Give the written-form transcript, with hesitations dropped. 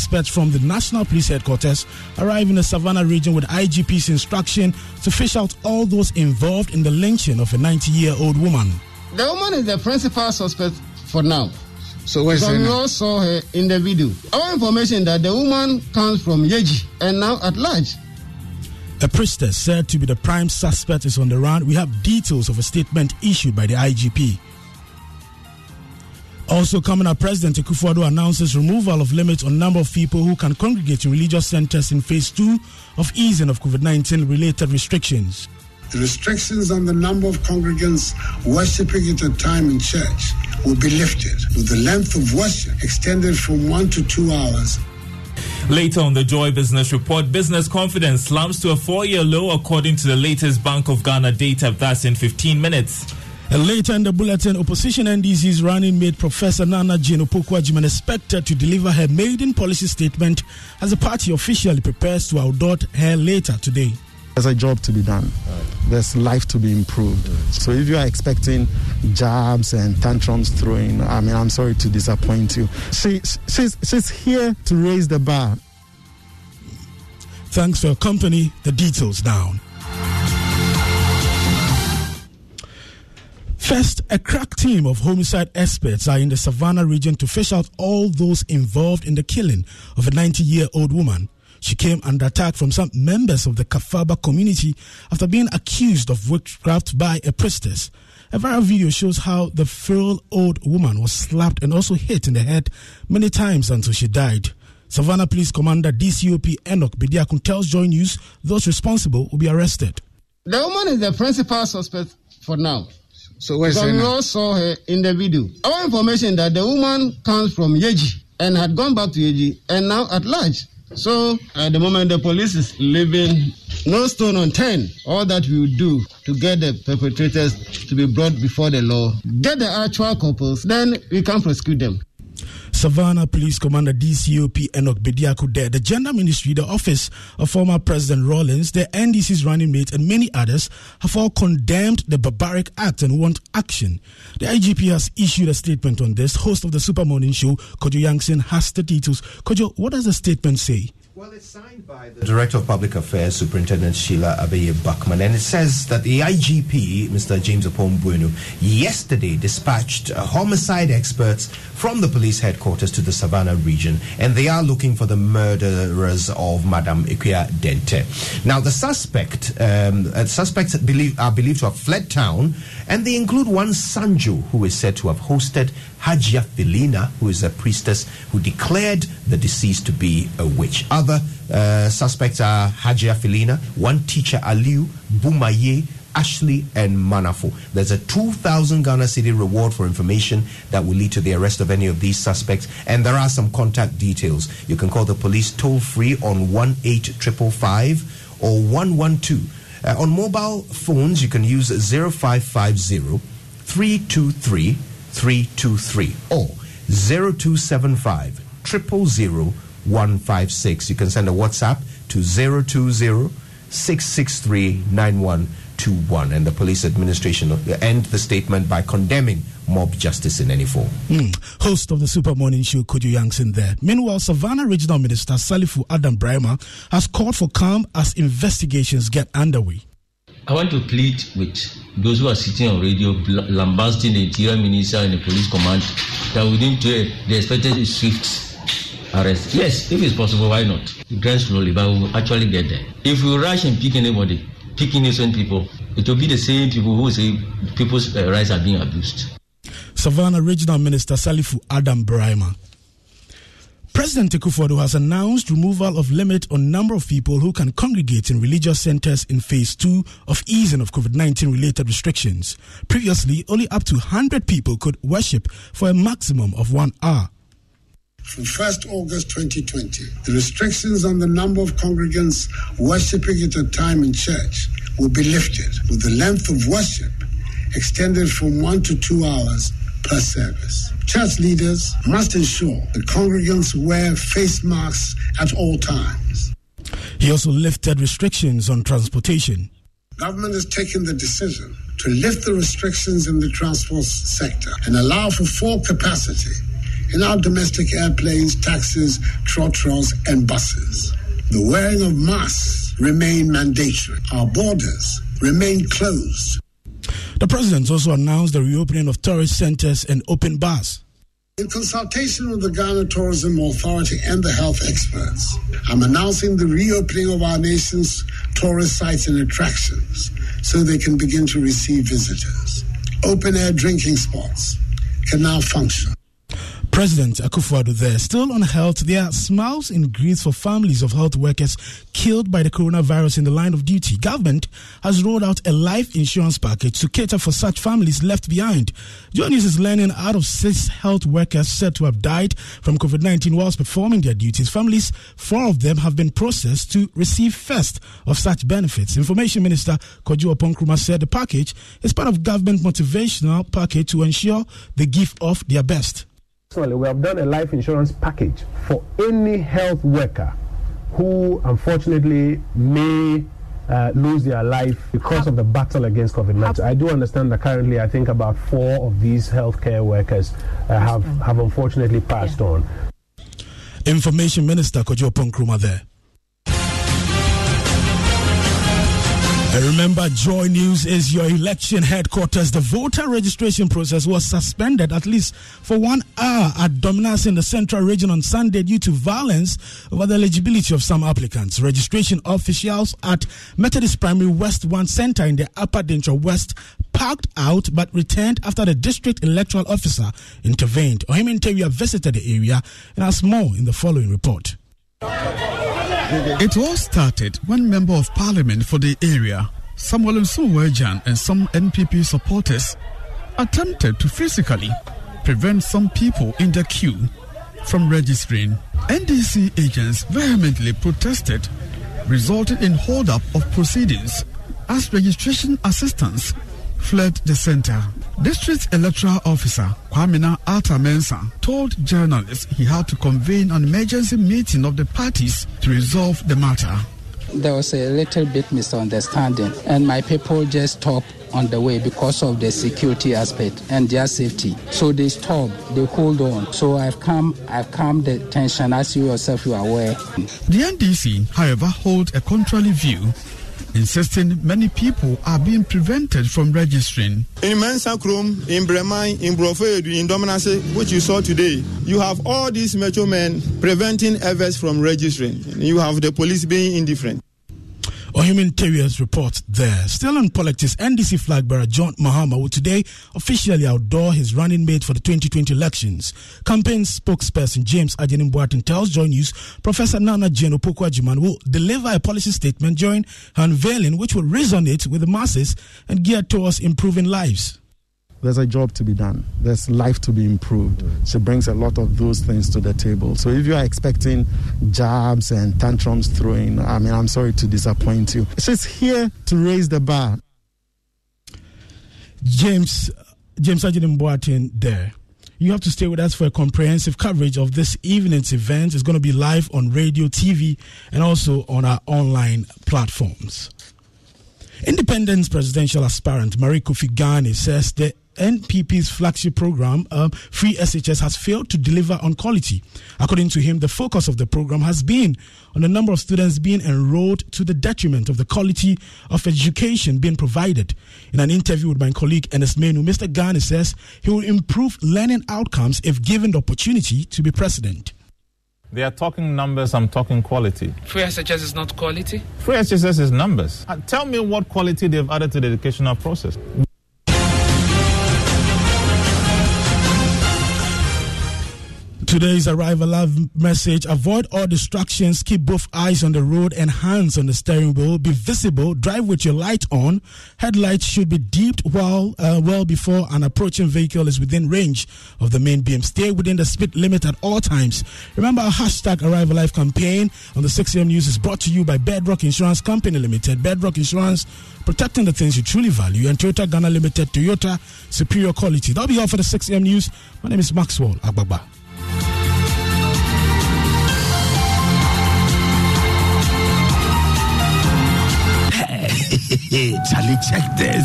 experts from the National Police Headquarters arrived in the Savannah region with IGP's instruction to fish out all those involved in the lynching of a 90-year-old woman. The woman is the principal suspect for now. So where's her? We all saw her in the video. Our information that the woman comes from Yeji and now at large. A priestess said to be the prime suspect is on the run. We have details of a statement issued by the IGP. Also coming up, President Akufo-Addo announces removal of limits on number of people who can congregate in religious centers in phase 2 of easing of COVID-19 related restrictions. The restrictions on the number of congregants worshipping at a time in church will be lifted, with the length of worship extended from 1 to 2 hours. Later on the Joy Business Report, business confidence slumps to a 4-year low according to the latest Bank of Ghana data. That's in 15 minutes. And later in the bulletin, opposition NDC's running mate Professor Nana Jane Opoku-Agyeman expected to deliver her maiden policy statement as the party officially prepares to audit her later today. There's a job to be done. There's life to be improved. So if you are expecting jabs and tantrums throwing, I'm sorry to disappoint you. She's here to raise the bar. Thanks for your company. The details down. First, a crack team of homicide experts are in the Savannah region to fish out all those involved in the killing of a 90-year-old woman. She came under attack from some members of the Kafaba community after being accused of witchcraft by a priestess. A viral video shows how the frail old woman was slapped and also hit in the head many times until she died. Savannah Police Commander DCOP Enoch Bediakun tells Joy News those responsible will be arrested. The woman is the principal suspect for now. So where's her? We all saw her in the video. Our information that the woman comes from Yeji and had gone back to Yeji and now at large. So at the moment the police is leaving no stone unturned. All that we will do to get the perpetrators to be brought before the law, get the actual couples, then we can prosecute them. Savannah Police Commander DCOP Enoch Bediaku there. The Gender Ministry, the Office of former President Rawlings, the NDC's running mate and many others have all condemned the barbaric act and want action. The IGP has issued a statement on this. Host of the Super Morning Show, Kojo Yankson, has the details. Kojo, what does the statement say? Well, it's signed by the Director of Public Affairs, Superintendent Sheila Abeye-Bachman, and it says that the IGP, Mr. James Opon-Bueno, yesterday dispatched homicide experts from the police headquarters to the Savannah region, and they are looking for the murderers of Madam Ikuya Dente. Now, the suspects are believed to have fled town, and they include one Sanjo, who is said to have hosted Hajia Felina, who is a priestess who declared the deceased to be a witch. Other suspects are Hajia Felina, one teacher Aliu, Bumaye, Ashley, and Manafo. There's a 2,000 Ghana Cedi reward for information that will lead to the arrest of any of these suspects, and there are some contact details. You can call the police toll-free on 18555 or 112. On mobile phones, you can use 0550 323 323 or 0275 000 156. You can send a WhatsApp to 020 663 9121, and the police administration end the statement by condemning mob justice in any form. Host of the Super Morning Show, Kojo Yankson there. Meanwhile, Savannah Regional Minister Salifu Adam Brahima has called for calm as investigations get underway. I want to plead with those who are sitting on radio lambasting the Interior Minister and the Police Command that within 2 years they expected a swift arrest. Yes, if it's possible, why not? We grind slowly, but we will actually get there. If we rush and pick anybody, pick innocent people, it will be the same people who say people's rights are being abused. Savannah Regional Minister Salifu Adam Brahima. President Akufo-Addo has announced removal of limit on number of people who can congregate in religious centers in phase 2 of easing of COVID-19 related restrictions. Previously, only up to 100 people could worship for a maximum of 1 hour. From 1st August 2020, the restrictions on the number of congregants worshipping at a time in church will be lifted, with the length of worship extended from 1 to 2 hours per service. Church leaders must ensure that congregants wear face masks at all times. He also lifted restrictions on transportation. Government has taken the decision to lift the restrictions in the transport sector and allow for full capacity in our domestic airplanes, taxis, trotros, and buses. The wearing of masks remain mandatory. Our borders remain closed. The president also announced the reopening of tourist centers and open bars. In consultation with the Ghana Tourism Authority and the health experts, I'm announcing the reopening of our nation's tourist sites and attractions so they can begin to receive visitors. Open-air drinking spots can now function. President Akufo-Addo there. Still on health, there are smiles and greets for families of health workers killed by the coronavirus in the line of duty. Government has rolled out a life insurance package to cater for such families left behind. Joy News is learning out of 6 health workers said to have died from COVID-19 whilst performing their duties. Families, 4 of them have been processed to receive first of such benefits. Information Minister Kojo Oponkruma said the package is part of government motivational package to ensure they give off their best. We have done a life insurance package for any health worker who unfortunately may lose their life because of the battle against COVID-19. I do understand that currently I think about 4 of these healthcare workers have unfortunately passed on. Information Minister Kojo Oponkruma there. Remember, Joy News is your election headquarters. The voter registration process was suspended at least for 1 hour at Dominas in the Central Region on Sunday due to violence over the eligibility of some applicants. Registration officials at Methodist Primary West 1 Center in the Upper Dentra West parked out but returned after the district electoral officer intervened. Ohemin Teria visited the area and has more in the following report. It all started when Member of Parliament for the area, Samuel Nsuwejan, and some NPP supporters attempted to physically prevent some people in the queue from registering. NDC agents vehemently protested, resulting in hold-up of proceedings as registration assistants fled the center. District Electoral Officer Kwamina Alta-Mensah told journalists he had to convene an emergency meeting of the parties to resolve the matter. There was a little bit misunderstanding and my people just stopped on the way because of the security aspect and their safety. So they stopped, they hold on. So I've calmed the tension, as you yourself you are aware. The NDC, however, hold a contrary view, insisting many people are being prevented from registering. In Mensakrum, in Breman, in Brofedu, in Dominase, which you saw today, you have all these metro men preventing others from registering. You have the police being indifferent. Ohemin Terrier's report there. Still on politics, NDC flag bearer John Mahama will today officially outdoor his running mate for the 2020 elections. Campaign spokesperson James Ajenim Boateng tells Joy News Professor Nana Jane Opoku-Agyeman will deliver a policy statement during her unveiling which will resonate with the masses and geared towards improving lives. There's a job to be done. There's life to be improved. She brings a lot of those things to the table. So if you are expecting jabs and tantrums throwing, I'm sorry to disappoint you. She's here to raise the bar. James Ajenim Boateng there. You have to stay with us for a comprehensive coverage of this evening's event. It's going to be live on radio, TV, and also on our online platforms. Independence presidential aspirant Marie Kofi Ghani says the NPP's flagship program, Free SHS, has failed to deliver on quality. According to him, the focus of the program has been on the number of students being enrolled to the detriment of the quality of education being provided. In an interview with my colleague Ernest Menu, Mr. Ghani says he will improve learning outcomes if given the opportunity to be president. They are talking numbers, I'm talking quality. Free SHS is not quality? Free SHS is numbers. Tell me what quality they've added to the educational process. Today's Arrival Live message: avoid all distractions, keep both eyes on the road and hands on the steering wheel, be visible, drive with your light on. Headlights should be dipped well before an approaching vehicle is within range of the main beam. Stay within the speed limit at all times. Remember, our hashtag Arrival Live campaign on the 6am News is brought to you by Bedrock Insurance Company Limited. Bedrock Insurance, protecting the things you truly value, and Toyota Ghana Limited, Toyota, superior quality. That'll be all for the 6am News. My name is Maxwell Agbagba. Charlie, check this.